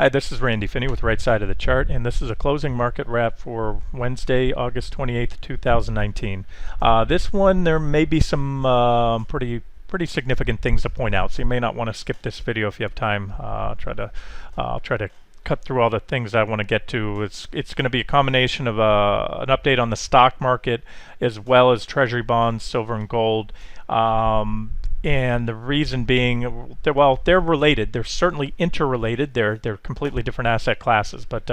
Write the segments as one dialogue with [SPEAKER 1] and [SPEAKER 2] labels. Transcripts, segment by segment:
[SPEAKER 1] Hi, this is Randy Finney with Right Side of the Chart, and this is a closing market wrap for Wednesday, August 28th, 2019. This one, there may be some pretty significant things to point out, so you may not want to skip this video if you have time. I'll try to cut through all the things I want to get to. It's going to be a combination of an update on the stock market as well as Treasury bonds, silver and gold. And the reason being, they're related. They're certainly interrelated. They're completely different asset classes. But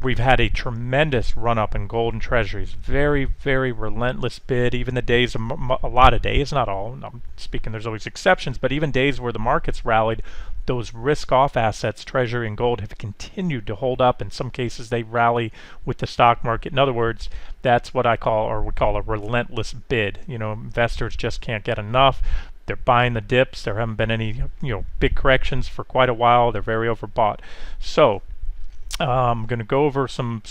[SPEAKER 1] we've had a tremendous run-up in gold and treasuries. Very, very relentless bid. Even the days, a lot of days, not all. I'm speaking, there's always exceptions. But even days where the markets rallied, those risk-off assets, treasury and gold, have continued to hold up. In some cases, they rally with the stock market. In other words, that's what I call, or we call, a relentless bid. You know, investors just can't get enough. They're buying the dips. There haven't been any, big corrections for quite a while. They're very overbought. So I'm going to go over some.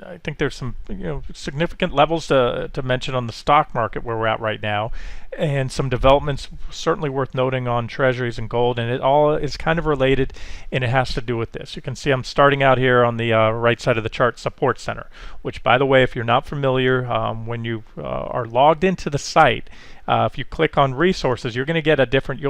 [SPEAKER 1] I think there's some significant levels to mention on the stock market where we're at right now, and some developments certainly worth noting on treasuries and gold, and it all is kind of related, and it has to do with this. You can see I'm starting out here on the right side of the chart, support center, which, by the way, if you're not familiar, when you are logged into the site, if you click on resources, you're going to get a different,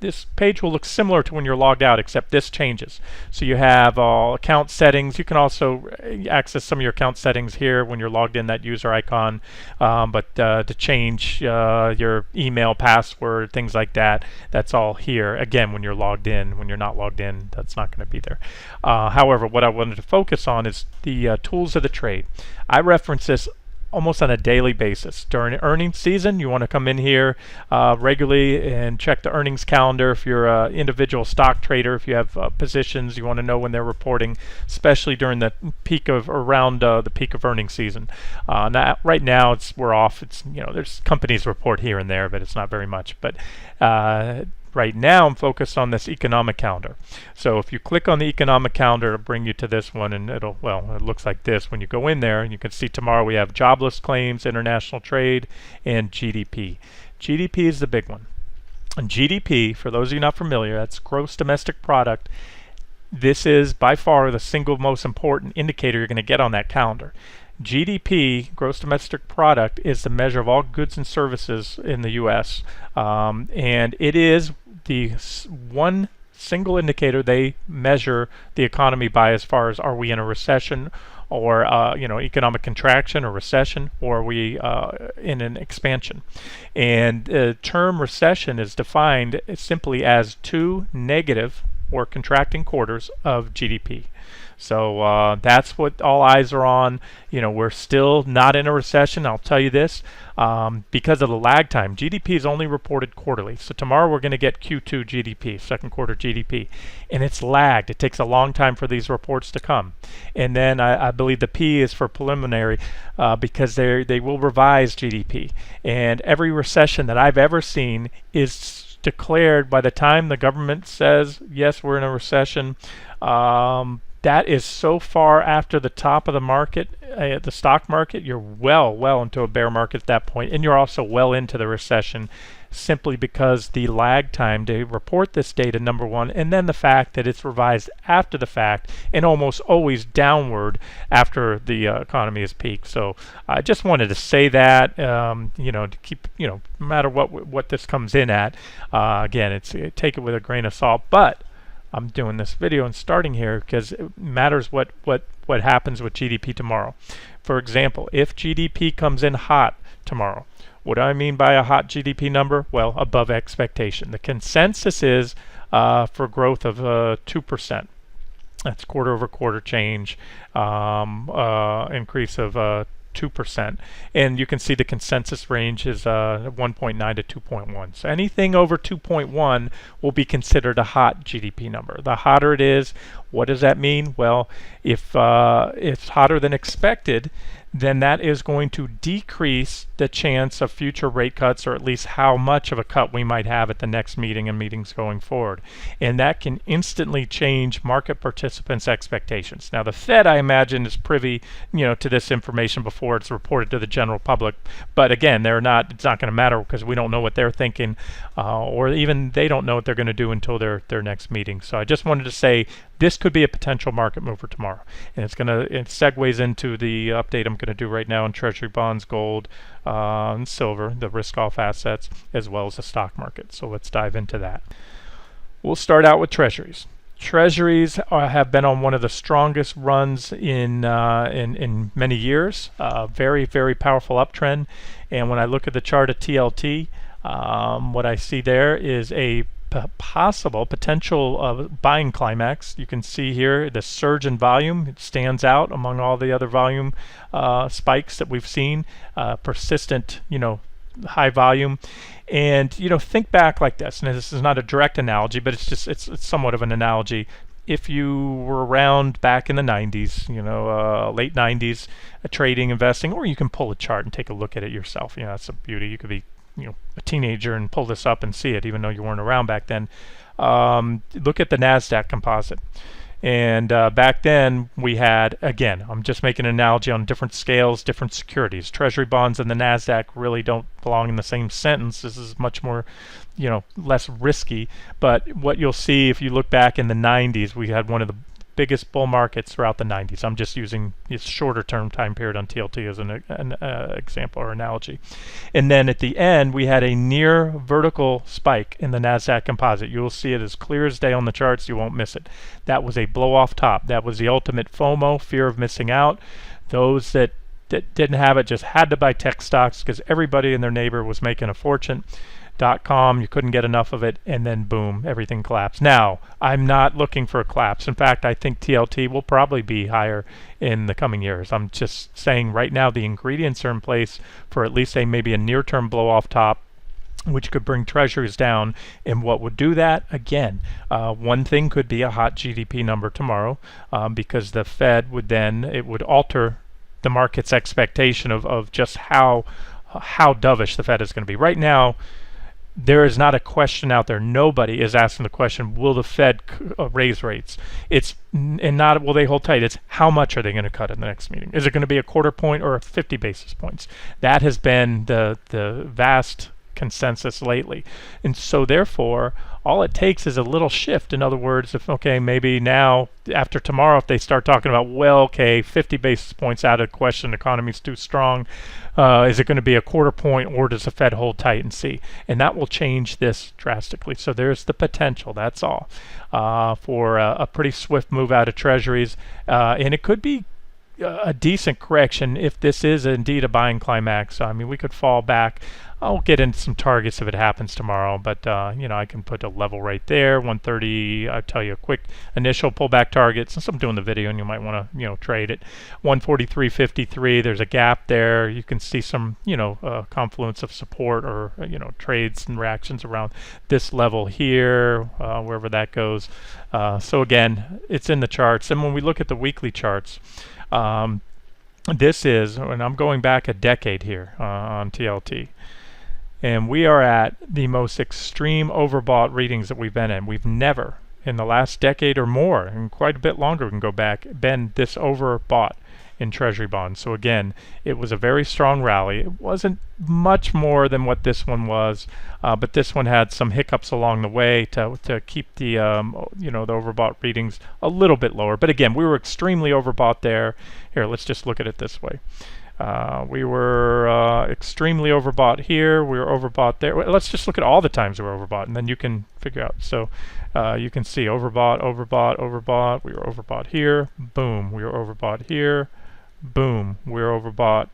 [SPEAKER 1] this page will look similar to when you're logged out, except this changes. So you have account settings. You can also access some of your account settings here when you're logged in, that user icon, but to change your email password, things like that, that's all here. Again, when you're logged in. When you're not logged in, that's not going to be there. However, what I wanted to focus on is the tools of the trade. I reference this almost on a daily basis. During earnings season, you want to come in here regularly and check the earnings calendar. If you're an individual stock trader, if you have positions, you want to know when they're reporting, especially during the peak of, around the peak of earnings season. Right now, we're off. There's companies report here and there, but it's not very much. But right now, I'm focused on this economic calendar. So if you click on the economic calendar, it'll bring you to this one, and it looks like this when you go in there. And you can see tomorrow we have jobless claims, international trade, and GDP. GDP is the big one. And GDP, for those of you not familiar, that's gross domestic product. This is by far the single most important indicator you're going to get on that calendar. GDP, gross domestic product, is the measure of all goods and services in the U.S. And it is the one single indicator they measure the economy by, as far as, are we in a recession, or economic contraction or recession, or are we in an expansion. And the term recession is defined simply as 2 negative or contracting quarters of GDP. So that's what all eyes are on. We're still not in a recession. I'll tell you this, because of the lag time. GDP is only reported quarterly. So tomorrow we're going to get Q2 GDP, second quarter GDP, and it's lagged. It takes a long time for these reports to come. And then I believe the P is for preliminary, because they will revise GDP. And every recession that I've ever seen is declared by the time the government says, yes, we're in a recession. That is so far after the top of the market, the stock market. You're well into a bear market at that point, and you're also well into the recession, simply because the lag time to report this data, number one, and then the fact that it's revised after the fact, and almost always downward after the economy has peaked. So I just wanted to say that, to keep, no matter what this comes in at, again, take it with a grain of salt. But I'm doing this video and starting here because it matters what happens with GDP tomorrow. For example, if GDP comes in hot tomorrow, what do I mean by a hot GDP number? Well, above expectation. The consensus is for growth of 2%. That's quarter over quarter change, increase of 2%, and you can see the consensus range is 1.9 to 2.1. So anything over 2.1 will be considered a hot GDP number. The hotter it is, what does that mean? Well, if it's hotter than expected, then that is going to decrease the chance of future rate cuts, or at least how much of a cut we might have at the next meeting and meetings going forward. And that can instantly change market participants' expectations. Now, the Fed, I imagine, is privy, to this information before it's reported to the general public. But again, they're not. It's not going to matter because we don't know what they're thinking, or even they don't know what they're going to do until their next meeting. So I just wanted to say this could be a potential market mover tomorrow, and it segues into the update I'm going to do right now on Treasury bonds, gold, and silver, the risk-off assets, as well as the stock market. So let's dive into that. We'll start out with Treasuries. Treasuries have been on one of the strongest runs in many years. Very, very powerful uptrend. And when I look at the chart of TLT, what I see there is a potential buying climax. You can see here the surge in volume. It stands out among all the other volume spikes that we've seen. Persistent, high volume. And think back like this, and this is not a direct analogy, but it's somewhat of an analogy. If you were around back in the 90s, late 90s, trading, investing, or you can pull a chart and take a look at it yourself. That's a beauty. You could be a teenager and pull this up and see it, even though you weren't around back then. Look at the NASDAQ composite. And back then we had, again, I'm just making an analogy on different scales, different securities. Treasury bonds and the NASDAQ really don't belong in the same sentence. This is much more, less risky. But what you'll see if you look back in the 90s, we had one of the biggest bull markets throughout the 90s. I'm just using this shorter term time period on TLT as an example or analogy. And then at the end, we had a near vertical spike in the NASDAQ composite. You'll see it as clear as day on the charts. You won't miss it. That was a blow off top. That was the ultimate FOMO, fear of missing out. Those that didn't have it just had to buy tech stocks because everybody and their neighbor was making a fortune. .com, you couldn't get enough of it, and then boom, everything collapsed. Now, I'm not looking for a collapse. In fact, I think TLT will probably be higher in the coming years. I'm just saying right now the ingredients are in place for at least maybe a near-term blow-off top, which could bring treasuries down. And what would do that? Again, one thing could be a hot GDP number tomorrow, because the Fed would it would alter the market's expectation of just how dovish the Fed is going to be. Right now, there is not a question out there. Nobody is asking the question, will the Fed raise rates? And not will they hold tight. It's how much are they going to cut in the next meeting? Is it going to be a quarter point or 50 basis points? That has been the vast consensus lately. And so therefore, all it takes is a little shift. In other words, maybe now, after tomorrow, if they start talking about, 50 basis points out of question, the economy's too strong, is it going to be a quarter point, or does the Fed hold tight and see? And that will change this drastically. So there's the potential, that's all, for a pretty swift move out of treasuries. And it could be a decent correction if this is indeed a buying climax. I mean, we could fall back. I'll get into some targets if it happens tomorrow, but I can put a level right there, 130. I'll tell you a quick initial pullback target. Since I'm doing the video and you might want to trade it, 143.53. There's a gap there. You can see some confluence of support or trades and reactions around this level here, wherever that goes. So again, it's in the charts. And when we look at the weekly charts, this is, and I'm going back a decade here on TLT. And we are at the most extreme overbought readings that we've been in. We've never, in the last decade or more, and quite a bit longer we can go back, been this overbought in treasury bonds. So again, it was a very strong rally. It wasn't much more than what this one was, but this one had some hiccups along the way to keep the the overbought readings a little bit lower. But again, we were extremely overbought there. Here, let's just look at it this way. We were extremely overbought here. We were overbought there. Let's just look at all the times we were overbought, and then you can figure out. So you can see overbought, overbought, overbought. We were overbought here. Boom. We were overbought here. Boom. We were overbought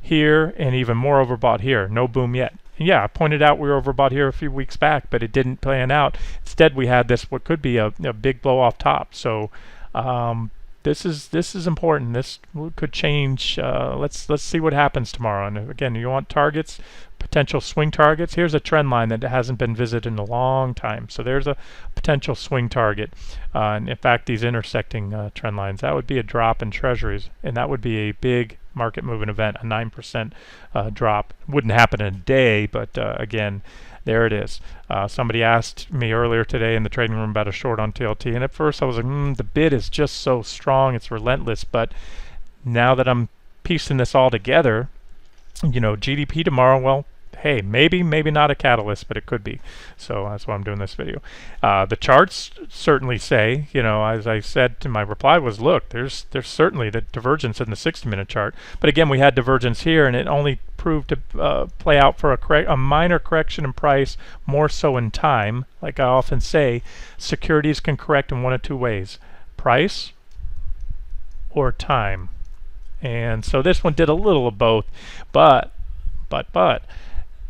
[SPEAKER 1] here, and even more overbought here. No boom yet. And yeah, I pointed out we were overbought here a few weeks back, but it didn't plan out. Instead, we had this what could be a big blow off top. So this is important. This could change. Let's see what happens tomorrow. And again, you want targets, potential swing targets. Here's a trend line that hasn't been visited in a long time. So there's a potential swing target. And in fact, these intersecting trend lines, that would be a drop in treasuries, and that would be a big market moving event, a 9% drop. Wouldn't happen in a day, but again, there it is. Somebody asked me earlier today in the trading room about a short on TLT, and at first I was like, the bid is just so strong, it's relentless. But now that I'm piecing this all together, GDP tomorrow, well, hey, maybe not a catalyst, but it could be. So that's why I'm doing this video. The charts certainly say, as I said to my reply was, look, there's certainly the divergence in the 60-minute chart. But again, we had divergence here, and it only proved to play out for a minor correction in price, more so in time. Like I often say, securities can correct in one of two ways: price or time. And so this one did a little of both, but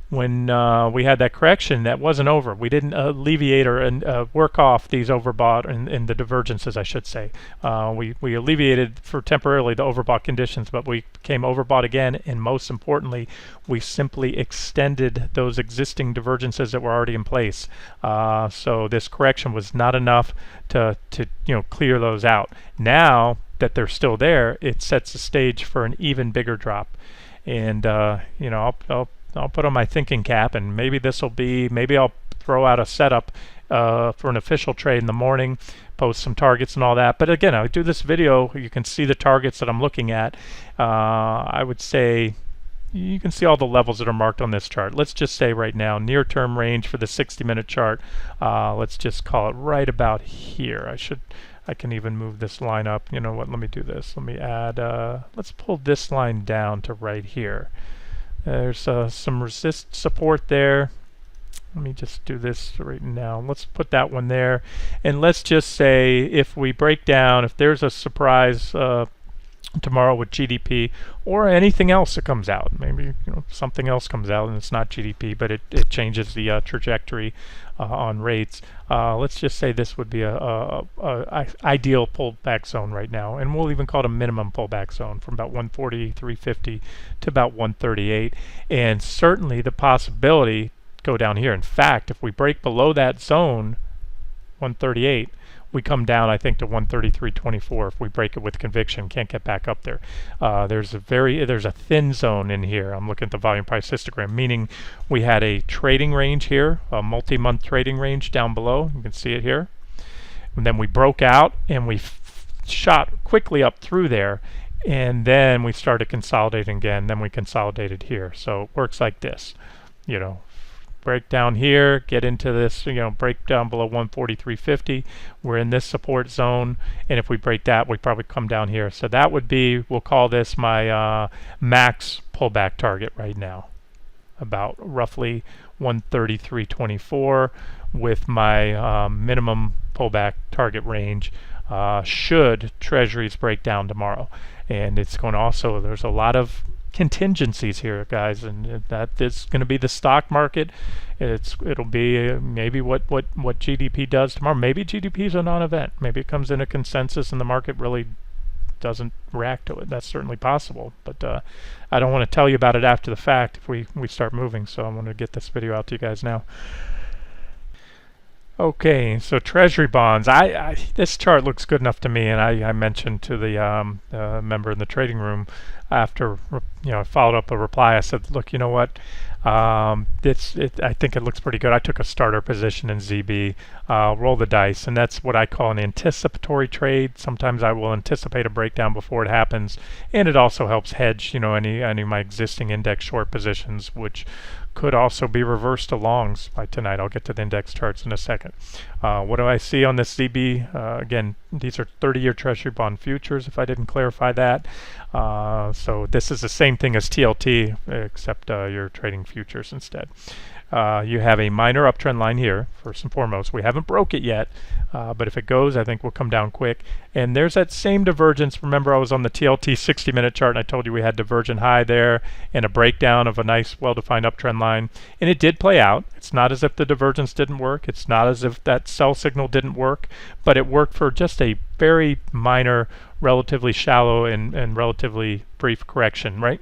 [SPEAKER 1] when we had that correction, that wasn't over. We didn't alleviate or work off these overbought and the divergences, I should say. We alleviated for temporarily the overbought conditions, but we became overbought again, and most importantly, we simply extended those existing divergences that were already in place. So this correction was not enough to clear those out. Now that they're still there, it sets the stage for an even bigger drop. And I'll put on my thinking cap, and maybe I'll throw out a setup for an official trade in the morning, post some targets and all that. But again, I do this video, you can see the targets that I'm looking at. I would say you can see all the levels that are marked on this chart. Let's just say right now, near-term range for the 60-minute chart, let's just call it right about here. I can even move this line up. You know what, let me do this. Let me add, let's pull this line down to right here. There's some support there. Let me just do this right now. Let's put that one there. And let's just say if we break down, if there's a surprise tomorrow with GDP or anything else that comes out, maybe something else comes out and it's not GDP, but it changes the trajectory on rates. Let's just say this would be a ideal pullback zone right now, and we'll even call it a minimum pullback zone from about 143.50 to about 138, and certainly the possibility go down here. In fact, if we break below that zone 138, we come down, I think, to 133.24 if we break it with conviction. Can't get back up there. There's a thin zone in here. I'm looking at the volume price histogram, meaning we had a trading range here, a multi-month trading range down below. You can see it here. And then we broke out and we shot quickly up through there, and then we started consolidating again. Then we consolidated here. So it works like this, break down here, get into this, break down below 143.50. We're in this support zone, and if we break that, we probably come down here. So that would be, we'll call this my max pullback target right now, about roughly 133.24, with my minimum pullback target range should treasuries break down tomorrow. And it's going to also, there's a lot of contingencies here, guys, and that is going to be the stock market. It'll be maybe what GDP does tomorrow. Maybe GDP is a non-event. Maybe it comes in a consensus and the market really doesn't react to it. That's certainly possible, but I don't want to tell you about it after the fact if we start moving. So I'm going to get this video out to you guys now. Okay, so Treasury bonds. This chart looks good enough to me, and I mentioned to the member in the trading room after I followed up a reply. I said, look, you know what? I think it looks pretty good. I took a starter position in ZB, roll the dice, and that's what I call an anticipatory trade. Sometimes I will anticipate a breakdown before it happens, and it also helps hedge any of my existing index short positions, which could also be reversed to longs by tonight. I'll get to the index charts in a second. What do I see on this ZB? Again, these are 30-year Treasury bond futures, if I didn't clarify that. So this is the same thing as TLT, except you're trading futures instead. You have a minor uptrend line here, first and foremost. We haven't broke it yet, but if it goes, I think we'll come down quick. And there's that same divergence. Remember, I was on the TLT 60-minute chart, and I told you we had divergent high there and a breakdown of a nice, well-defined uptrend line. And it did play out. It's not as if the divergence didn't work. It's not as if that sell signal didn't work, but it worked for just a very minor, relatively shallow and relatively brief correction, right?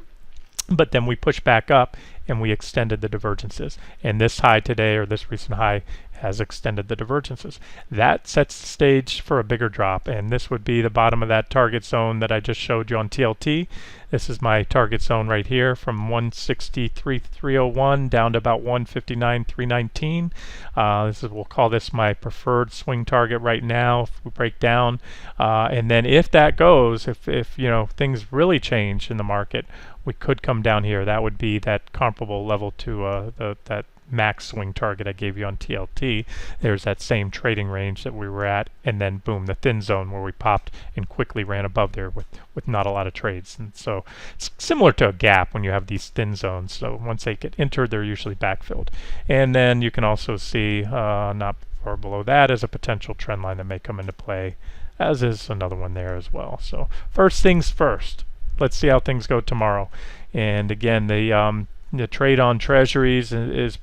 [SPEAKER 1] But then we pushed back up and we extended the divergences. And this high today, or this recent high, has extended the divergences. That sets the stage for a bigger drop, and this would be the bottom of that target zone that I just showed you on TLT. This is my target zone right here from 163,301 down to about 159,319. We'll call this my preferred swing target right now if we break down. And then if that goes, if you know things really change in the market, we could come down here. That would be that comparable level to that max swing target I gave you on TLT. There's that same trading range that we were at, and then boom, the thin zone where we popped and quickly ran above there with not a lot of trades. And so it's similar to a gap when you have these thin zones. So once they get entered, they're usually backfilled. And then you can also see not far below that is a potential trend line that may come into play, as is another one there as well. So first things first, let's see how things go tomorrow. And again, the trade on treasuries is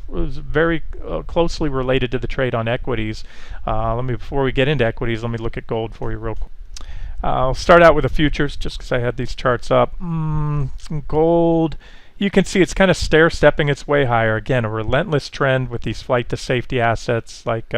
[SPEAKER 1] very closely related to the trade on equities. Before we get into equities, let me look at gold for you real quick. I'll start out with the futures just because I had these charts up. Gold, you can see it's kind of stair-stepping its way higher. Again, a relentless trend with these flight to safety assets like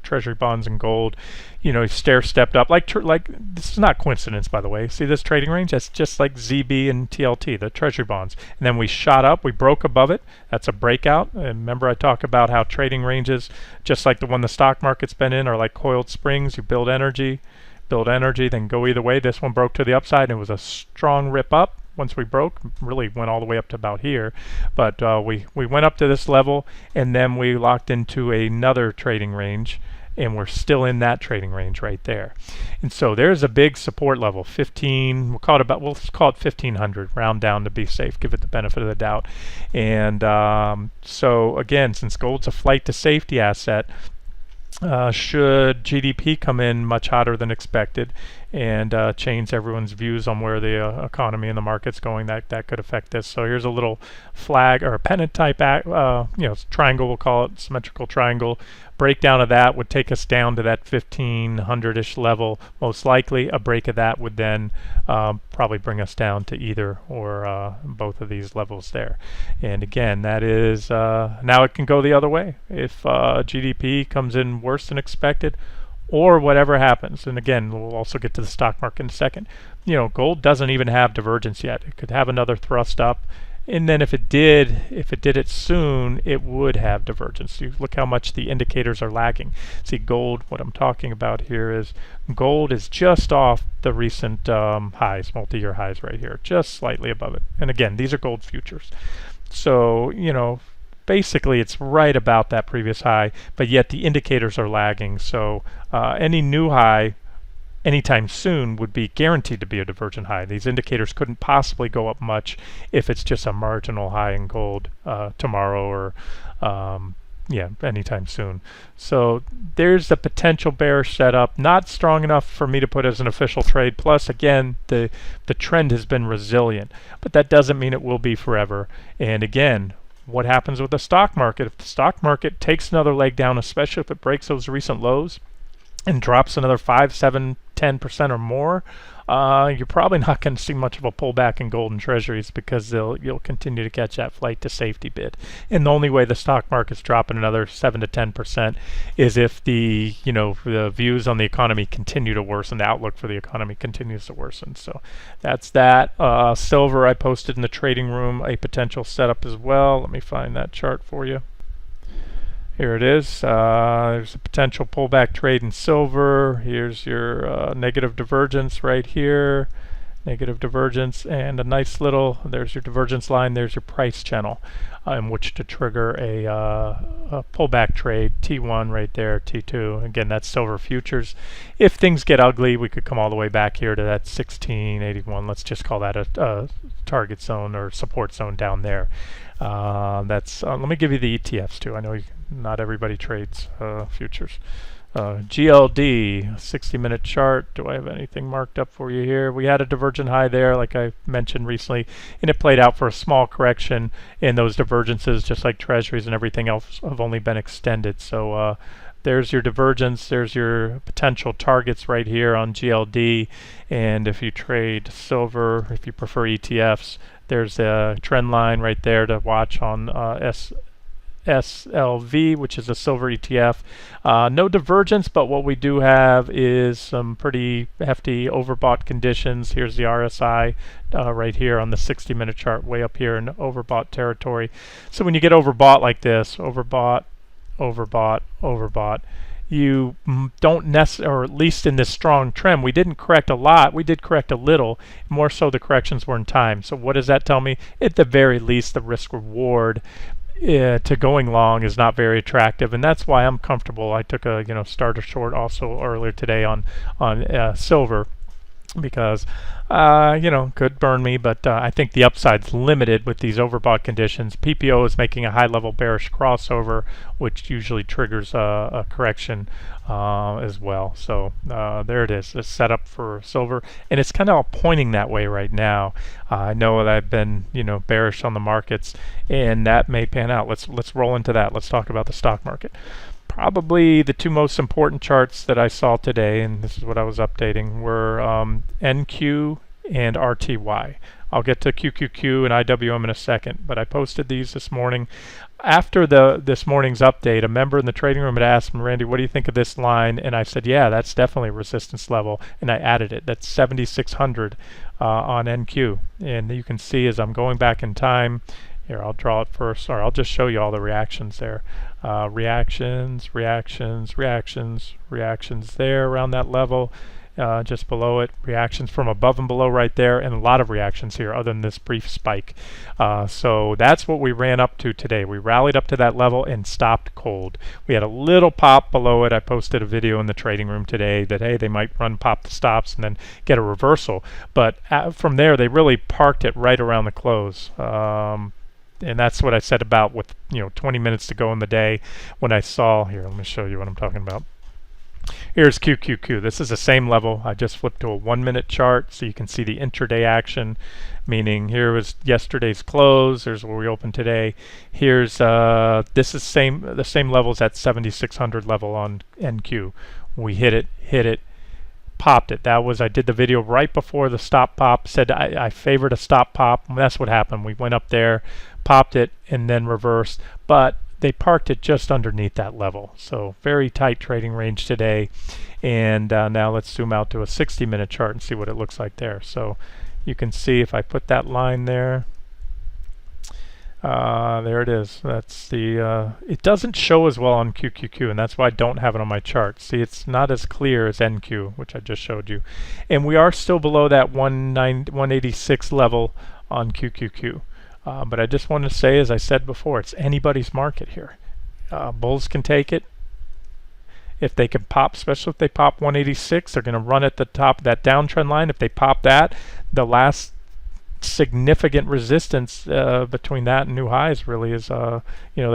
[SPEAKER 1] treasury bonds and gold. You know, stair-stepped up. Like this is not coincidence, by the way. See this trading range? That's just like ZB and TLT, the treasury bonds. And then we shot up. We broke above it. That's a breakout. And remember I talk about how trading ranges, just like the one the stock market's been in, are like coiled springs. You build energy, then go either way. This one broke to the upside, and it was a strong rip up. Once we broke, really went all the way up to about here, but we went up to this level, and then we locked into another trading range, and we're still in that trading range right there. And so there's a big support level, 15. We'll call it 1500, round down to be safe, give it the benefit of the doubt. And so again, since gold's a flight to safety asset, should GDP come in much hotter than expected and change everyone's views on where the economy and the market's going, that could affect this. So here's a little flag or a pennant type triangle, we'll call it, symmetrical triangle. Breakdown of that would take us down to that 1500-ish level. Most likely a break of that would then probably bring us down to either or both of these levels there. And again, that is now it can go the other way if GDP comes in worse than expected, or whatever happens. And again, we'll also get to the stock market in a second. You know, gold doesn't even have divergence yet. It could have another thrust up, and then if it did it soon, it would have divergence. You look how much the indicators are lagging. See, gold, what I'm talking about here is gold is just off the recent highs, multi-year highs right here, just slightly above it. And again, these are gold futures. So, you know, basically it's right about that previous high, but yet the indicators are lagging. So any new high anytime soon would be guaranteed to be a divergent high. These indicators couldn't possibly go up much if it's just a marginal high in gold tomorrow or anytime soon. So there's the potential bearish setup, not strong enough for me to put as an official trade. Plus, again, the trend has been resilient, but that doesn't mean it will be forever. And again, what happens with the stock market? If the stock market takes another leg down, especially if it breaks those recent lows and drops another 5, 7, 10% or more, you're probably not going to see much of a pullback in gold and treasuries because you'll continue to catch that flight to safety bid. And the only way the stock market's dropping another 7 to 10% is if the views on the economy continue to worsen, the outlook for the economy continues to worsen. So that's that. Silver, I posted in the trading room a potential setup as well. Let me find that chart for you. Here it is. There's a potential pullback trade in silver. Here's your negative divergence right here. Negative divergence, and a nice little, there's your divergence line, there's your price channel in which to trigger a pullback trade. T1 right there, T2. Again, that's silver futures. If things get ugly, we could come all the way back here to that 1681. Let's just call that a target zone or support zone down there. Let me give you the ETFs too. I know not everybody trades futures. GLD, 60-minute chart. Do I have anything marked up for you here? We had a divergent high there, like I mentioned recently, and it played out for a small correction. And those divergences, just like treasuries and everything else, have only been extended. So there's your divergence, there's your potential targets right here on GLD. And if you trade silver, if you prefer ETFs, there's a trend line right there to watch on SLV, which is a silver ETF. No divergence, but what we do have is some pretty hefty overbought conditions. Here's the RSI right here on the 60-minute chart, way up here in overbought territory. So when you get overbought like this, overbought, you don't necessarily, or at least in this strong trend, we didn't correct a lot. We did correct a little. More so, the corrections were in time. So what does that tell me? At the very least, the risk reward to going long is not very attractive, and that's why I'm comfortable. I took a starter short also earlier today on silver, because could burn me, but I think the upside's limited with these overbought conditions. PPO is making a high-level bearish crossover, which usually triggers a correction as well. So there it is. It's set up for silver, and it's kind of pointing that way right now. I know that I've been bearish on the markets, and that may pan out. Let's roll into that. Let's talk about the stock market. Probably the two most important charts that I saw today, and this is what I was updating, were NQ and RTY. I'll get to QQQ and IWM in a second, but I posted these this morning. After this morning's update, a member in the trading room had asked me, Randy, what do you think of this line? And I said, yeah, that's definitely a resistance level, and I added it. That's 7,600 on NQ. And you can see as I'm going back in time, here, I'll draw it first, or I'll just show you all the reactions there. Reactions there around that level, just below it. Reactions from above and below right there, and a lot of reactions here other than this brief spike. So that's what we ran up to today. We rallied up to that level and stopped cold. We had a little pop below it. I posted a video in the trading room today that, hey, they might pop the stops and then get a reversal. But from there, they really parked it right around the close. And that's what I said about with 20 minutes to go in the day when I saw, here, let me show you what I'm talking about. Here's QQQ. This is the same level. I just flipped to a 1-minute chart so you can see the intraday action, meaning here was yesterday's close. There's where we opened today. Here's this is the same levels at 7,600 level on NQ. We hit it, popped it. That was, I did the video right before the stop pop, said I favored a stop pop. That's what happened. We went up there, popped it, and then reversed, but they parked it just underneath that level. So very tight trading range today. And now let's zoom out to a 60-minute chart and see what it looks like there. So you can see if I put that line there, there it is. That's the it doesn't show as well on QQQ, and that's why I don't have it on my chart. See, it's not as clear as NQ, which I just showed you. And we are still below that 186 level on QQQ. But I just want to say, as I said before, it's anybody's market here. Bulls can take it. If they can pop, especially if they pop 186, they're going to run at the top of that downtrend line. If they pop that, the last significant resistance between that and new highs really is the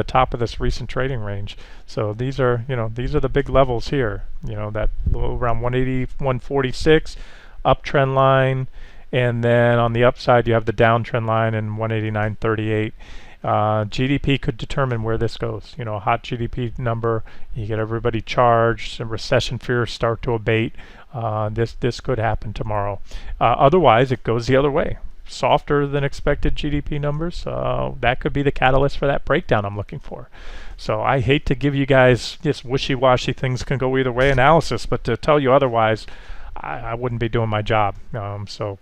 [SPEAKER 1] top of this recent trading range. So these are the big levels here. That low around 180, 146 uptrend line. And then on the upside, you have the downtrend line in 189.38. GDP could determine where this goes. A hot GDP number, you get everybody charged, and recession fears start to abate. This could happen tomorrow. Otherwise, it goes the other way. Softer than expected GDP numbers. That could be the catalyst for that breakdown I'm looking for. So I hate to give you guys this wishy-washy things can go either way analysis, but to tell you otherwise, I wouldn't be doing my job. So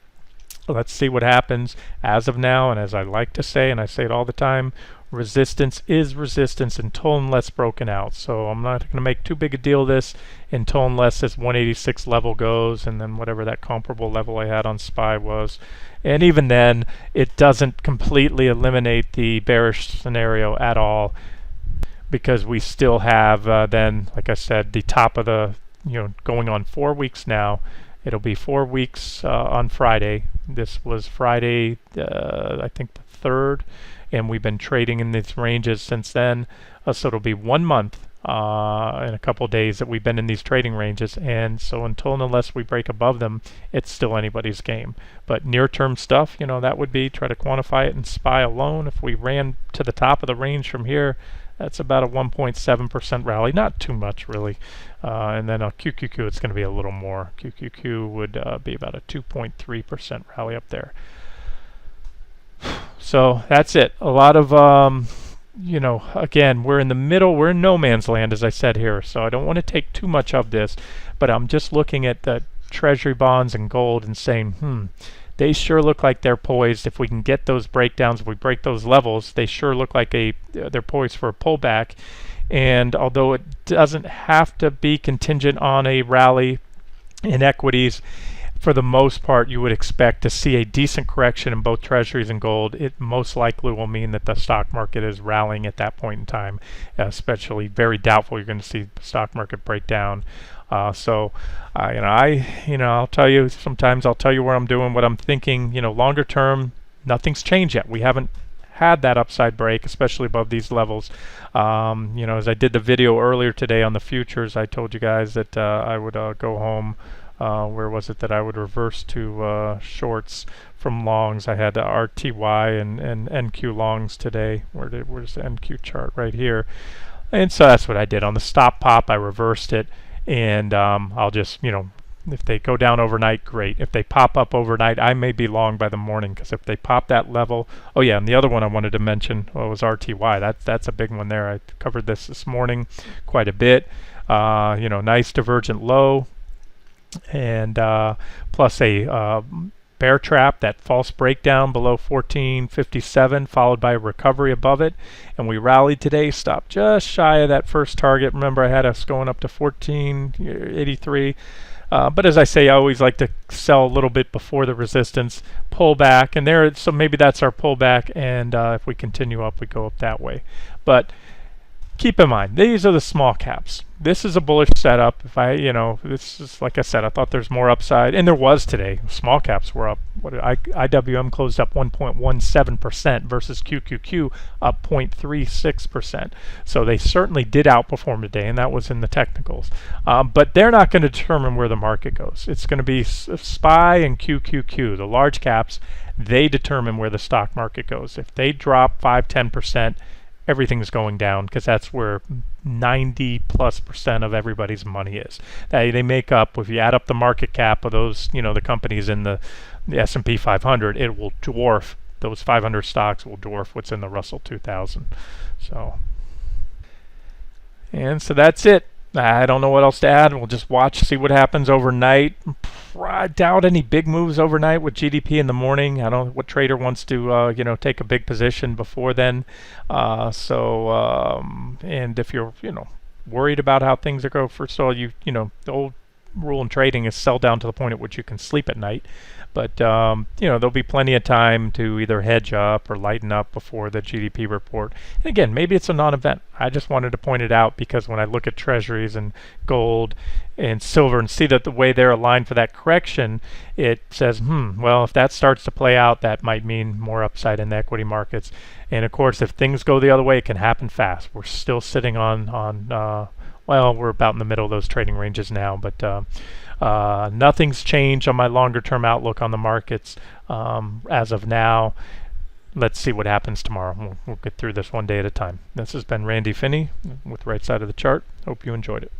[SPEAKER 1] let's see what happens. As of now, and as I like to say, and I say it all the time, resistance is resistance until unless broken out. So I'm not going to make too big a deal of this until unless this 186 level goes, and then whatever that comparable level I had on SPY was. And even then, it doesn't completely eliminate the bearish scenario at all, because we still have then, like I said, the top of the, going on 4 weeks now. It'll be 4 weeks on Friday. This was Friday, I think the 3rd, and we've been trading in these ranges since then. So it'll be 1 month in a couple days that we've been in these trading ranges, and so until and unless we break above them, it's still anybody's game. But near-term stuff, that would be try to quantify it in SPY alone. If we ran to the top of the range from here, That's about a 1.7% rally, not too much really. And then a QQQ, it's going to be a little more. QQQ would be about a 2.3% rally up there. So that's it. A lot of, again, we're in the middle. We're in no man's land, as I said here. So I don't want to take too much of this, but I'm just looking at the Treasury bonds and gold and saying, they sure look like they're poised. If we can get those breakdowns, if we break those levels, they sure look like they're poised for a pullback. And although it doesn't have to be contingent on a rally in equities, for the most part, you would expect to see a decent correction in both treasuries and gold. It most likely will mean that the stock market is rallying at that point in time, especially very doubtful you're going to see the stock market break down. I'll tell you, sometimes I'll tell you where I'm doing, what I'm thinking. Longer term, nothing's changed yet. We haven't had that upside break, especially above these levels. As I did the video earlier today on the futures, I told you guys that I would go home. Where was it that I would reverse to shorts from longs? I had RTY and NQ longs today. Where's the NQ chart? Right here. And so that's what I did. On the stop pop, I reversed it. And I'll just, if they go down overnight, great. If they pop up overnight, I may be long by the morning, because if they pop that level. Oh yeah, and the other one I wanted to mention was RTY. That's a big one there. I covered this morning quite a bit. Nice divergent low. And plus a bear trap, that false breakdown below 1457, followed by a recovery above it, and we rallied today, stopped just shy of that first target. Remember, I had us going up to 1483, but as I say, I always like to sell a little bit before the resistance, pull back, and there, so maybe that's our pullback, and if we continue up, we go up that way. But keep in mind, these are the small caps. This is a bullish setup. If this is, like I said, I thought there's more upside, and there was today. Small caps were up. IWM closed up 1.17% versus QQQ up 0.36%. So they certainly did outperform today, and that was in the technicals. But they're not going to determine where the market goes. It's going to be SPY and QQQ, the large caps. They determine where the stock market goes. If they drop 5-10%, everything's going down, because that's where 90+% of everybody's money is. They make up, if you add up the market cap of those, the companies in the S&P 500, it will dwarf, those 500 stocks will dwarf what's in the Russell 2000. And so that's it. I don't know what else to add. We'll just watch, see what happens overnight. I doubt any big moves overnight with GDP in the morning. I don't know what trader wants to, take a big position before then. And if you're, worried about how things are going, first of all, the old rule in trading is sell down to the point at which you can sleep at night. But there'll be plenty of time to either hedge up or lighten up before the GDP report. And again, maybe it's a non-event. I just wanted to point it out, because when I look at treasuries and gold and silver and see that the way they're aligned for that correction, it says, well, if that starts to play out, that might mean more upside in the equity markets. And of course, if things go the other way, it can happen fast. We're still sitting on we're about in the middle of those trading ranges now, but nothing's changed on my longer term outlook on the markets as of now. Let's see what happens tomorrow. We'll get through this one day at a time. This has been Randy Finney with Right Side of the Chart. Hope you enjoyed it.